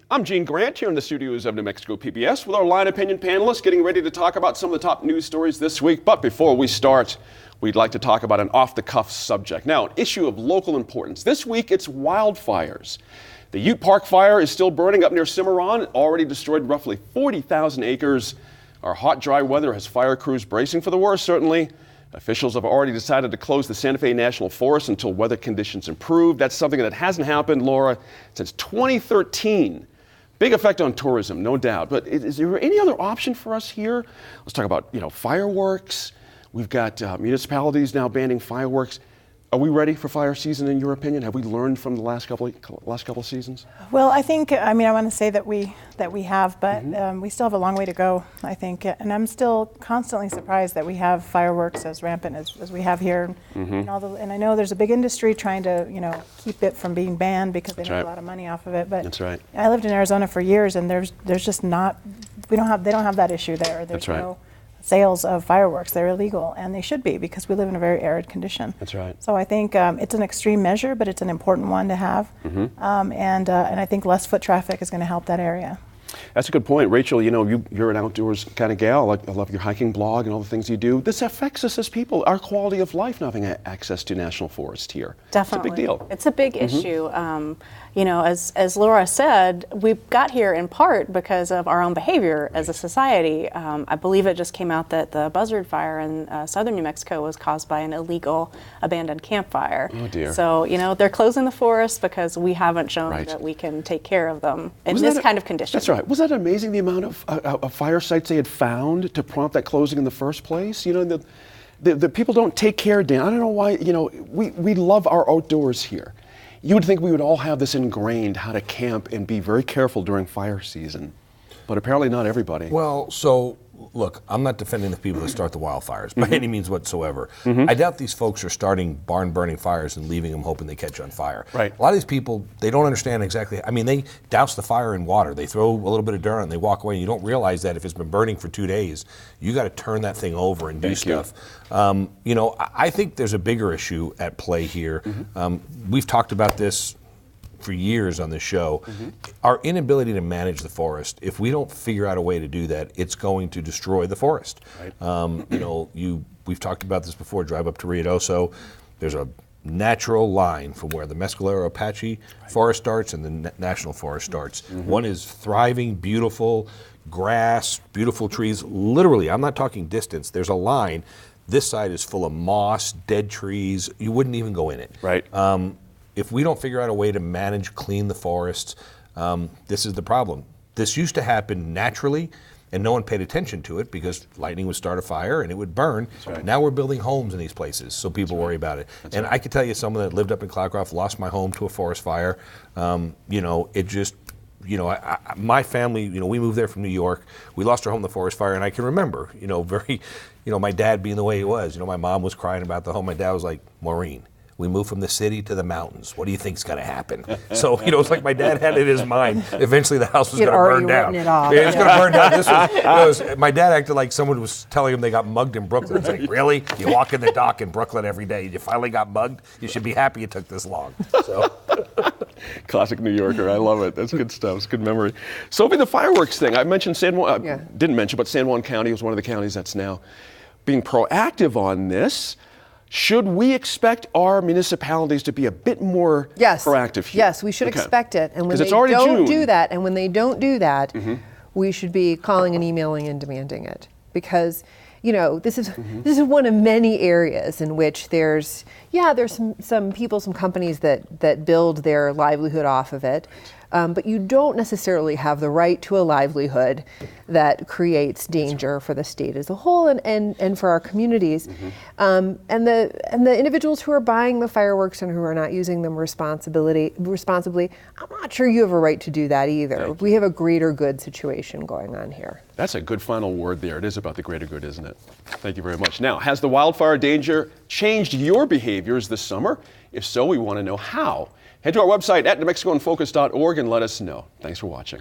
I'm Gene Grant here in the studios of New Mexico PBS with our Line Opinion panelists getting ready to talk about some of the top news stories this week. But before we start, we'd like to talk about an off-the-cuff subject. Now, an issue of local importance. This week, it's wildfires. The Ute Park fire is still burning up near Cimarron. It already destroyed roughly 40,000 acres. Our hot, dry weather has fire crews bracing for the worst, certainly. Officials have already decided to close the Santa Fe National Forest until weather conditions improve. That's something that hasn't happened, Laura, since 2013. Big effect on tourism, no doubt. But is there any other option for us here? Let's talk about, fireworks. We've got municipalities now banning fireworks. Are we ready for fire season, in your opinion? Have we learned from the last couple of seasons? Well, I think, I want to say that we have, but we still have a long way to go, I think. And I'm still constantly surprised that we have fireworks as rampant as we have here. And I know there's a big industry trying to, keep it from being banned because they make a lot of money off of it. But that's right. I lived in Arizona for years, and there's just not, they don't have that issue there. There's that's right. No sales of fireworks. They're illegal, and they should be because we live in a very arid condition. That's right. So I think it's an extreme measure, but it's an important one to have. And I think less foot traffic is going to help that area. That's a good point. Rachel, you're an outdoors kind of gal. I love your hiking blog and all the things you do. This affects us as people, our quality of life, not having access to national forest here. Definitely. It's a big deal. It's a big issue. As Laura said, we got here in part because of our own behavior as a society. I believe it just came out that the Buzzard Fire in southern New Mexico was caused by an illegal abandoned campfire. Oh dear. So, they're closing the forest because we haven't shown that we can take care of them in this kind of condition. That's right. Was that amazing, the amount of fire sites they had found to prompt that closing in the first place? The people don't take care, Dan. I don't know why, we love our outdoors here. You would think we would all have this ingrained, how to camp and be very careful during fire season. But apparently not everybody. Well, so look, I'm not defending the people that start the wildfires by any means whatsoever. I doubt these folks are starting barn burning fires and leaving them hoping they catch on fire. Right. A lot of these people, they don't understand exactly. They douse the fire in water. They throw a little bit of dirt on it and they walk away. And you don't realize that if it's been burning for 2 days, you got to turn that thing over and do stuff. I think there's a bigger issue at play here. We've talked about this for years on this show. Our inability to manage the forest, if we don't figure out a way to do that, it's going to destroy the forest. Right. We've talked about this before. Drive up to Ruidoso. There's a natural line from where the Mescalero Apache forest starts and the National Forest starts. One is thriving, beautiful grass, beautiful trees. Literally, I'm not talking distance. There's a line. This side is full of moss, dead trees. You wouldn't even go in it. Right. If we don't figure out a way to manage, clean the forests, this is the problem. This used to happen naturally, and no one paid attention to it because lightning would start a fire and it would burn. Right. Now we're building homes in these places, so people worry about it. I can tell you, someone that lived up in Cloudcroft, lost my home to a forest fire. It just, my family, we moved there from New York. We lost our home in the forest fire, and I can remember, my dad being the way he was. My mom was crying about the home. My dad was like, Maureen, we moved from the city to the mountains. What do you think's going to happen? So, it's like my dad had it in his mind. Eventually the house was going to burn down. It off. Yeah, it's going to burn down. This was, my dad acted like someone was telling him they got mugged in Brooklyn. It's like, really? You walk in the dock in Brooklyn every day. You finally got mugged? You should be happy it took this long. So. Classic New Yorker. I love it. That's good stuff. It's good memory. Sophie, the fireworks thing. I mentioned San Juan. Didn't mention, but San Juan County was one of the counties that's now being proactive on this. Should we expect our municipalities to be a bit more proactive here? Yes, we should expect it. And when they don't do that, we should be calling and emailing and demanding it. Because, this is one of many areas in which there's some people, some companies that build their livelihood off of it. But you don't necessarily have the right to a livelihood that creates danger for the state as a whole and for our communities. And the individuals who are buying the fireworks and who are not using them responsibly, I'm not sure you have a right to do that either. We have a greater good situation going on here. That's a good final word there. It is about the greater good, isn't it? Thank you very much. Now, has the wildfire danger changed your behaviors this summer? If so, we want to know how. Head to our website at NewMexicoInFocus.org and let us know. Thanks for watching.